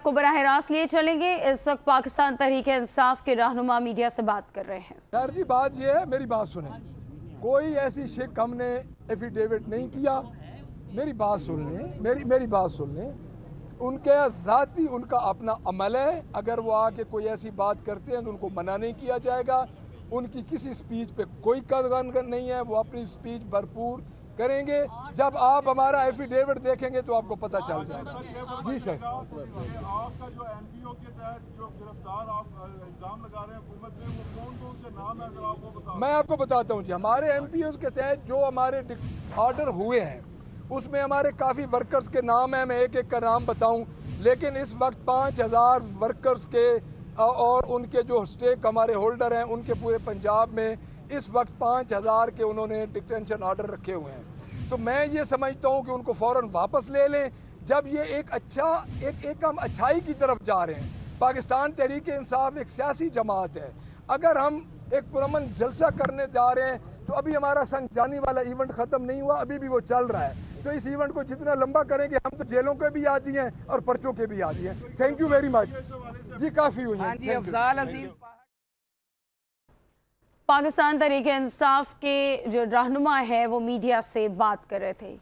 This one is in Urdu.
کو براہ راست لیے چلیں گے. اس وقت پاکستان تحریک انصاف کے رہنما میڈیا سے بات کر رہے ہیں. خیر جی بات یہ ہے, میری بات سنیں, کوئی ایسی شک ہم نے ایفیڈیوٹ نہیں کیا. میری بات سن لیں, میری بات سن لیں. ان کے ذاتی ان کا اپنا عمل ہے, اگر وہ آ کے کوئی ایسی بات کرتے ہیں تو ان کو منع نہیں کیا جائے گا. ان کی کسی سپیچ پہ کوئی قدغن نہیں ہے, وہ اپنی سپیچ بھرپور کریں گے. جب آپ ہمارا ایفیڈیوٹ دیکھیں گے تو آپ کو پتہ چل جائے گا. جی سر, آپ کا جو این پی او کے تحت جو گرفتار آپ الزام لگا رہے ہیں حکومت میں, وہ کون کون سے نام ہیں, اگر آپ کو بتا. میں آپ کو بتاتا ہوں جی. ہمارے ایم پی اوز کے تحت جو ہمارے آرڈر ہوئے ہیں اس میں ہمارے کافی ورکرز کے نام ہیں. میں ایک ایک کا نام بتاؤں, لیکن اس وقت 5000 ورکرز کے اور ان کے جو اسٹیک ہمارے ہولڈر ہیں ان کے پورے پنجاب میں اس وقت 5000 کے انہوں نے ڈیٹینشن آرڈر رکھے ہوئے ہیں. تو میں یہ سمجھتا ہوں کہ ان کو فوراً واپس لے لیں. جب یہ ایک ہم اچھائی کی طرف جا رہے ہیں. پاکستان تحریک انصاف ایک سیاسی جماعت ہے. اگر ہم ایک پرامن جلسہ کرنے جا رہے ہیں تو ابھی ہمارا سنجانی والا ایونٹ ختم نہیں ہوا, ابھی بھی وہ چل رہا ہے. تو اس ایونٹ کو جتنا لمبا کریں گے, ہم تو جیلوں کے بھی عادی ہیں اور پرچوں کے بھی عادی ہیں. تھینک یو ویری مچ جی, کافی ہوئی ہیں. جی افضال عظیم پاکستان تحریک انصاف کے جو رہنما ہے وہ میڈیا سے بات کر رہے تھے.